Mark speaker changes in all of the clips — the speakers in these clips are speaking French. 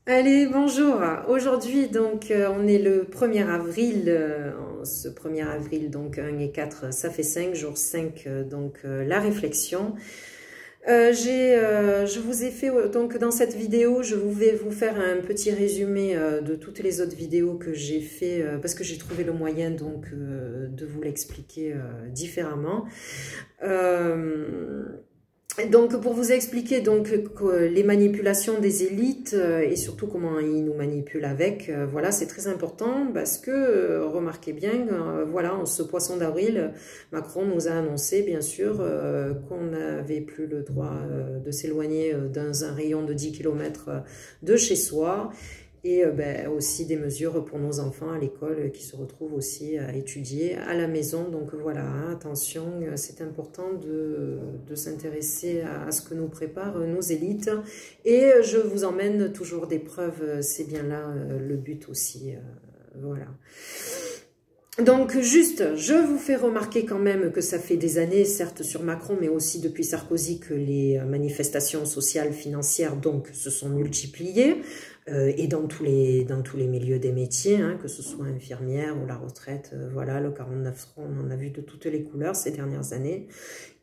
Speaker 1: Allez, bonjour. Aujourd'hui, donc, on est le 1er avril. Ce 1er avril, donc 1 et 4, ça fait 5, jour 5, la réflexion. Je vous ai fait, donc dans cette vidéo, je vais vous faire un petit résumé de toutes les autres vidéos que j'ai fait, parce que j'ai trouvé le moyen donc de vous l'expliquer différemment. Donc, pour vous expliquer donc les manipulations des élites et surtout comment ils nous manipulent avec, voilà, c'est très important parce que, remarquez bien, voilà, en ce poisson d'avril, Macron nous a annoncé, bien sûr, qu'on n'avait plus le droit de s'éloigner dans un rayon de 10 km de chez soi. Et aussi des mesures pour nos enfants à l'école qui se retrouvent aussi à étudier à la maison. Donc voilà, hein, attention, c'est important de s'intéresser à ce que nous préparent nos élites. Et je vous emmène toujours des preuves, c'est bien là le but aussi. Voilà. Donc juste, je vous fais remarquer quand même que ça fait des années, certes sur Macron, mais aussi depuis Sarkozy, que les manifestations sociales, financières, donc, se sont multipliées, et dans tous les milieux des métiers, hein, que ce soit infirmière ou la retraite, voilà, le 49 francs, on en a vu de toutes les couleurs ces dernières années,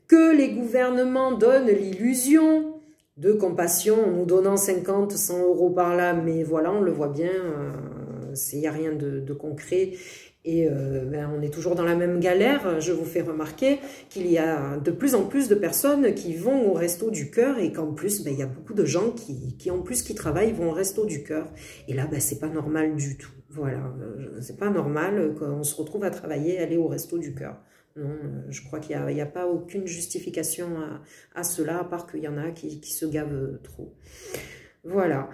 Speaker 1: que les gouvernements donnent l'illusion de compassion en nous donnant 50, 100 euros par là, mais voilà, on le voit bien, il n'y a rien de concret. Et on est toujours dans la même galère. Je vous fais remarquer qu'il y a de plus en plus de personnes qui vont au Resto du Cœur et qu'en plus, il y a beaucoup de gens qui travaillent, vont au Resto du Cœur. Et là, c'est pas normal du tout. Voilà, c'est pas normal qu'on se retrouve à travailler, aller au Resto du Cœur. Non, je crois qu'il n'y a pas aucune justification à cela, à part qu'il y en a qui se gavent trop. Voilà.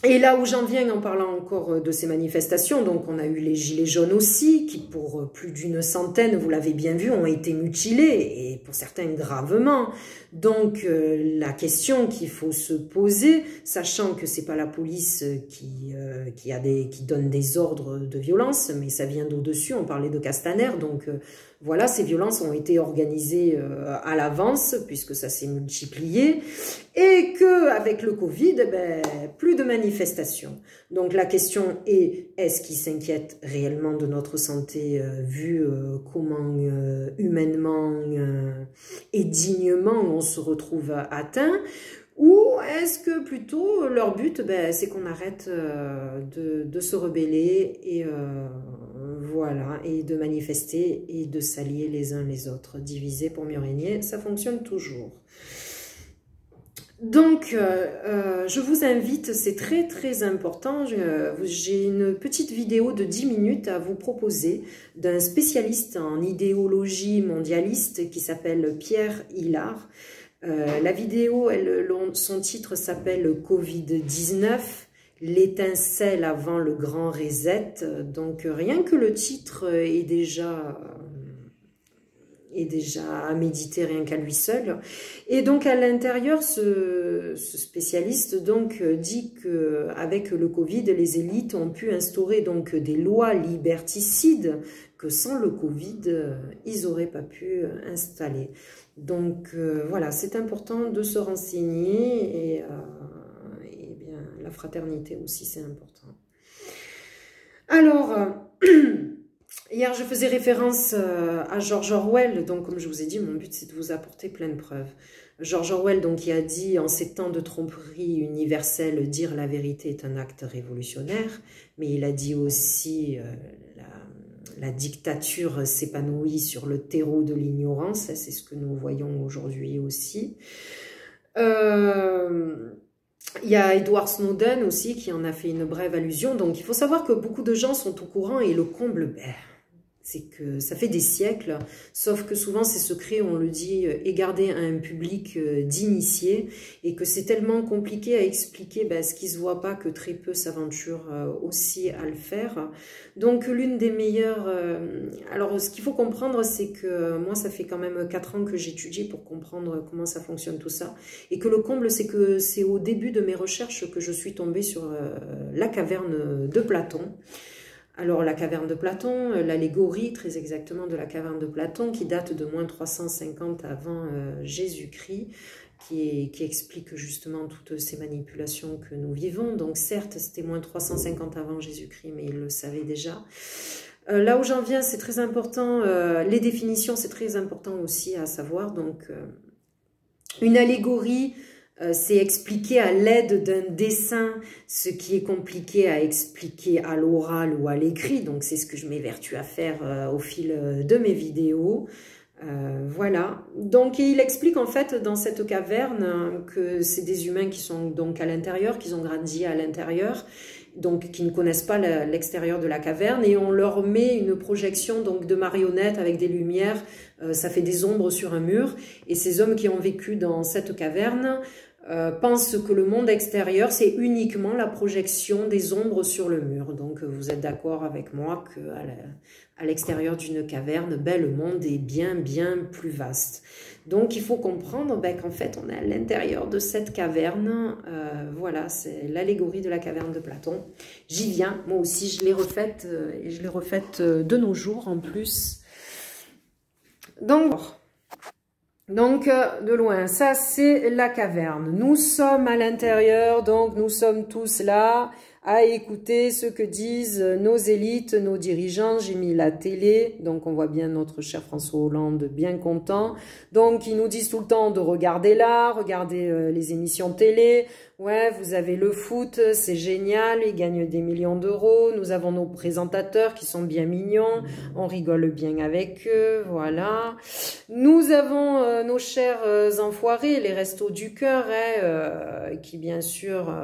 Speaker 1: Et là où j'en viens en parlant encore de ces manifestations, donc on a eu les gilets jaunes aussi, qui pour plus d'une centaine, vous l'avez bien vu, ont été mutilés, et pour certains gravement. Donc la question qu'il faut se poser, sachant que c'est pas la police qui donne des ordres de violence, mais ça vient d'au-dessus, on parlait de Castaner, donc voilà, ces violences ont été organisées à l'avance, puisque ça s'est multiplié, et qu'avec le Covid, plus de manifestations. Donc la question est, est-ce qu'ils s'inquiètent réellement de notre santé, vu comment humainement et dignement on se retrouve atteint, ou est-ce que plutôt leur but, c'est qu'on arrête de se rebeller et voilà, et de manifester et de s'allier les uns les autres, diviser pour mieux régner, ça fonctionne toujours. Donc, je vous invite, c'est très très important, j'ai une petite vidéo de 10 minutes à vous proposer d'un spécialiste en idéologie mondialiste qui s'appelle Pierre Hillard. La vidéo, son titre s'appelle Covid-19, l'étincelle avant le grand reset. Donc rien que le titre est déjà à méditer rien qu'à lui seul. Et donc à l'intérieur, ce spécialiste donc dit que avec le Covid, les élites ont pu instaurer donc des lois liberticides que sans le Covid, ils n'auraient pas pu installer. Donc voilà, c'est important de se renseigner et bien la fraternité aussi, c'est important. Alors, hier je faisais référence à George Orwell, donc comme je vous ai dit, mon but c'est de vous apporter plein de preuves. George Orwell donc qui a dit, en ces temps de tromperie universelle, dire la vérité est un acte révolutionnaire, mais il a dit aussi la dictature s'épanouit sur le terreau de l'ignorance, c'est ce que nous voyons aujourd'hui aussi. Il y a Edward Snowden aussi qui en a fait une brève allusion. Donc il faut savoir que beaucoup de gens sont au courant et le comble, c'est que ça fait des siècles, sauf que souvent ces secrets, on le dit, est gardé à un public d'initiés et que c'est tellement compliqué à expliquer ce qui ne se voit pas que très peu s'aventurent aussi à le faire. Donc l'une des meilleures... alors ce qu'il faut comprendre, c'est que moi ça fait quand même 4 ans que j'étudie pour comprendre comment ça fonctionne tout ça. Et que le comble, c'est que c'est au début de mes recherches que je suis tombée sur la caverne de Platon. Alors la caverne de Platon, l'allégorie très exactement de la caverne de Platon qui date de moins 350 avant Jésus-Christ, qui explique justement toutes ces manipulations que nous vivons. Donc certes, c'était moins 350 avant Jésus-Christ, mais il le savait déjà. Là où j'en viens, c'est très important, les définitions, c'est très important aussi à savoir. Donc, une allégorie, c'est expliquer à l'aide d'un dessin ce qui est compliqué à expliquer à l'oral ou à l'écrit. Donc, c'est ce que je m'évertue à faire au fil de mes vidéos. Voilà. Donc, il explique en fait dans cette caverne que c'est des humains qui sont donc à l'intérieur, qui ont grandi à l'intérieur, donc qui ne connaissent pas l'extérieur de la caverne, et on leur met une projection donc de marionnettes avec des lumières, ça fait des ombres sur un mur, et ces hommes qui ont vécu dans cette caverne pensent que le monde extérieur, c'est uniquement la projection des ombres sur le mur. Donc vous êtes d'accord avec moi qu'à l'extérieur d'une caverne, ben, le monde est bien plus vaste. Donc il faut comprendre ben, qu'en fait on est à l'intérieur de cette caverne. Voilà, c'est l'allégorie de la caverne de Platon. J'y viens, moi aussi je l'ai refaite, et je l'ai refaite de nos jours en plus. Donc, de loin, ça c'est la caverne. Nous sommes à l'intérieur, donc nous sommes tous là à écouter ce que disent nos élites, nos dirigeants. J'ai mis la télé, donc on voit bien notre cher François Hollande bien content. Donc ils nous disent tout le temps de regarder là, regarder les émissions télé. Ouais, vous avez le foot, c'est génial, ils gagnent des millions d'euros. Nous avons nos présentateurs qui sont bien mignons, on rigole bien avec eux, voilà. Nous avons nos chers enfoirés, les restos du cœur, qui bien sûr...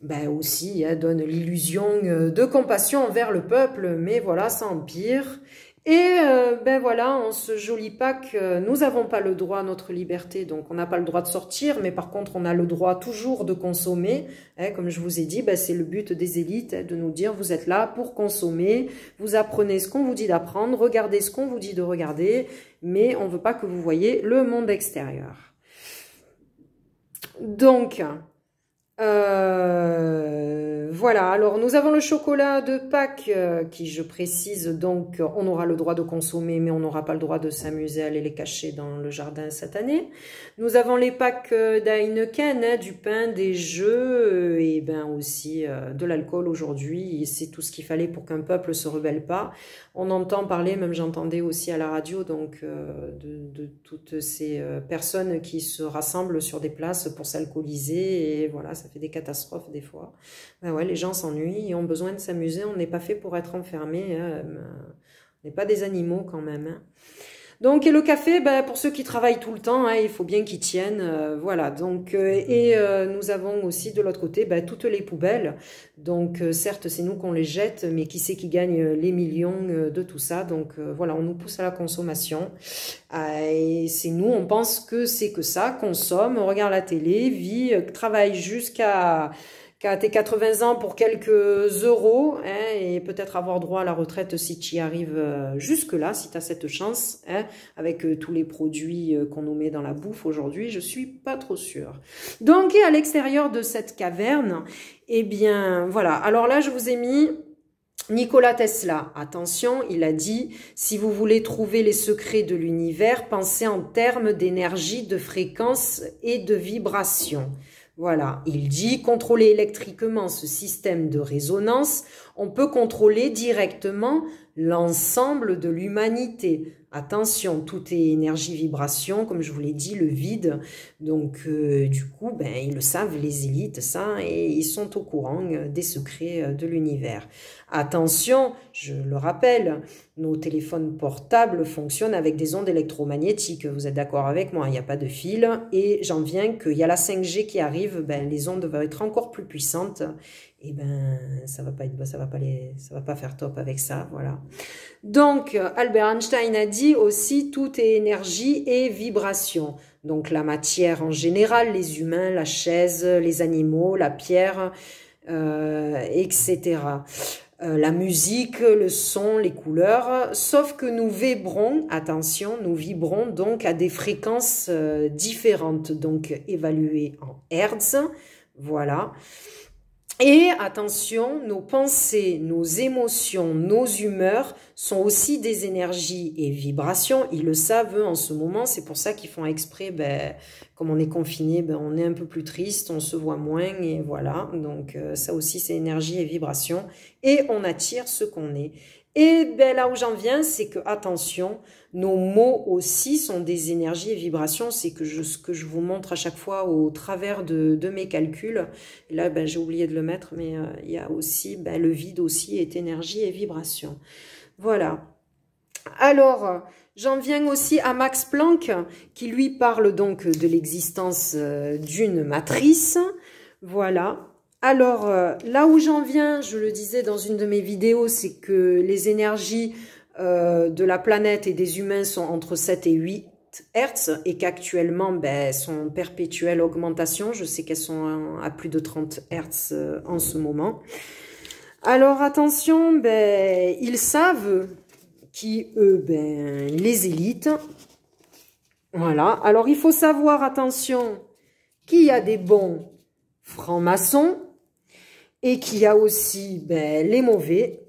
Speaker 1: ben aussi donne l'illusion de compassion envers le peuple, mais voilà, ça empire. Et ben voilà, en ce joli Pâques, nous n'avons pas le droit à notre liberté, donc on n'a pas le droit de sortir, mais par contre on a le droit toujours de consommer. Comme je vous ai dit, ben, c'est le but des élites, de nous dire vous êtes là pour consommer, vous apprenez ce qu'on vous dit d'apprendre, regardez ce qu'on vous dit de regarder, mais on ne veut pas que vous voyez le monde extérieur. Donc... voilà, alors nous avons le chocolat de Pâques qui, je précise, donc on aura le droit de consommer, mais on n'aura pas le droit de s'amuser à aller les cacher dans le jardin cette année. Nous avons les Pâques d'Heineken, du pain, des jeux et ben aussi de l'alcool aujourd'hui. C'est tout ce qu'il fallait pour qu'un peuple se rebelle pas. On entend parler, même j'entendais aussi à la radio, donc de toutes ces personnes qui se rassemblent sur des places pour s'alcooliser et voilà, ça fait des catastrophes des fois. Ben ouais, les gens s'ennuient et ont besoin de s'amuser. On n'est pas fait pour être enfermés. Hein. On n'est pas des animaux quand même. Hein. Donc, et le café, ben, pour ceux qui travaillent tout le temps, hein, il faut bien qu'ils tiennent. Voilà. Donc, nous avons aussi de l'autre côté ben, toutes les poubelles. Donc, certes, c'est nous qu'on les jette, mais qui c'est qui gagne les millions de tout ça. Donc, voilà, on nous pousse à la consommation. Et c'est nous, on pense que c'est que ça, consomme, on regarde la télé, vit, travaille jusqu'à tes 80 ans pour quelques euros, hein, et peut-être avoir droit à la retraite si tu y arrives jusque-là, si tu as cette chance, hein, avec tous les produits qu'on nous met dans la bouffe aujourd'hui, je suis pas trop sûre. Donc, et à l'extérieur de cette caverne, eh bien, voilà. Alors là, je vous ai mis Nikola Tesla. Attention, il a dit, si vous voulez trouver les secrets de l'univers, pensez en termes d'énergie, de fréquence et de vibration. Voilà, il dit contrôler électriquement ce système de résonance, on peut contrôler directement l'ensemble de l'humanité. Attention, tout est énergie, vibration, comme je vous l'ai dit, le vide. Donc, du coup, ben, ils le savent, les élites, ça, et ils sont au courant des secrets de l'univers. Attention, je le rappelle, nos téléphones portables fonctionnent avec des ondes électromagnétiques. Vous êtes d'accord avec moi, il n'y a pas de fil. Et j'en viens qu'il y a la 5G qui arrive, ben, les ondes vont être encore plus puissantes. Et ben, ça va pas faire top avec ça, voilà. Donc, Albert Einstein a dit aussi, tout est énergie et vibration. Donc, la matière en général, les humains, la chaise, les animaux, la pierre, etc. La musique, le son, les couleurs, sauf que nous vibrons, attention, nous vibrons donc à des fréquences différentes, donc évaluées en Hertz, voilà. Et attention, nos pensées, nos émotions, nos humeurs sont aussi des énergies et vibrations. Ils le savent en ce moment, c'est pour ça qu'ils font exprès, ben, comme on est confiné, ben, on est un peu plus triste, on se voit moins et voilà. Donc ça aussi c'est énergie et vibration et on attire ce qu'on est. Et ben, là où j'en viens, c'est que attention, nos mots aussi sont des énergies et vibrations. C'est que ce que je vous montre à chaque fois au travers de mes calculs. Et là, ben, j'ai oublié de le mettre, mais il y a aussi, ben, le vide aussi est énergie et vibration. Voilà. Alors, j'en viens aussi à Max Planck, qui lui parle donc de l'existence d'une matrice. Voilà. Alors, là où j'en viens, je le disais dans une de mes vidéos, c'est que les énergies de la planète et des humains sont entre 7 et 8 Hertz et qu'actuellement, ben, sont en perpétuelle augmentation. Je sais qu'elles sont à plus de 30 Hertz en ce moment. Alors, attention, ben, ils savent eux, ben, les élites. Voilà. Alors, il faut savoir, attention, qu'il y a des bons francs-maçons, et qu'il y a aussi ben, les mauvais,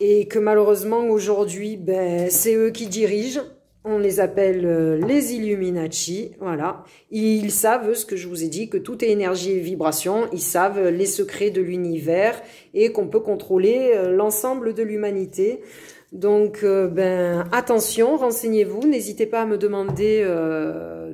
Speaker 1: et que malheureusement aujourd'hui, ben, c'est eux qui dirigent. On les appelle les Illuminati, voilà. Ils savent ce que je vous ai dit, que tout est énergie et vibration. Ils savent les secrets de l'univers et qu'on peut contrôler l'ensemble de l'humanité. Donc, ben, attention, renseignez-vous. N'hésitez pas à me demander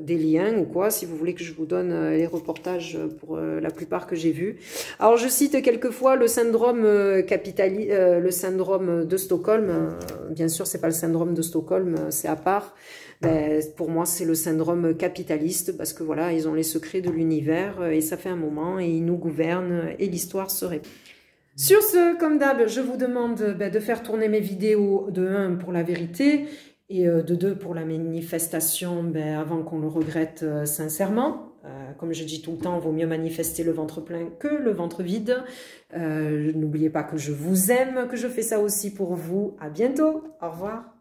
Speaker 1: des liens ou quoi, si vous voulez que je vous donne les reportages pour la plupart que j'ai vus. Alors, je cite quelquefois le syndrome le syndrome de Stockholm. Bien sûr, c'est pas le syndrome de Stockholm, c'est à part. Ben, pour moi, c'est le syndrome capitaliste parce que voilà, ils ont les secrets de l'univers et ça fait un moment et ils nous gouvernent et l'histoire se répète. Sur ce, comme d'hab, je vous demande de faire tourner mes vidéos de 1 pour la vérité et de 2 pour la manifestation avant qu'on le regrette sincèrement. Comme je dis tout le temps, il vaut mieux manifester le ventre plein que le ventre vide. N'oubliez pas que je vous aime, que je fais ça aussi pour vous. À bientôt. Au revoir.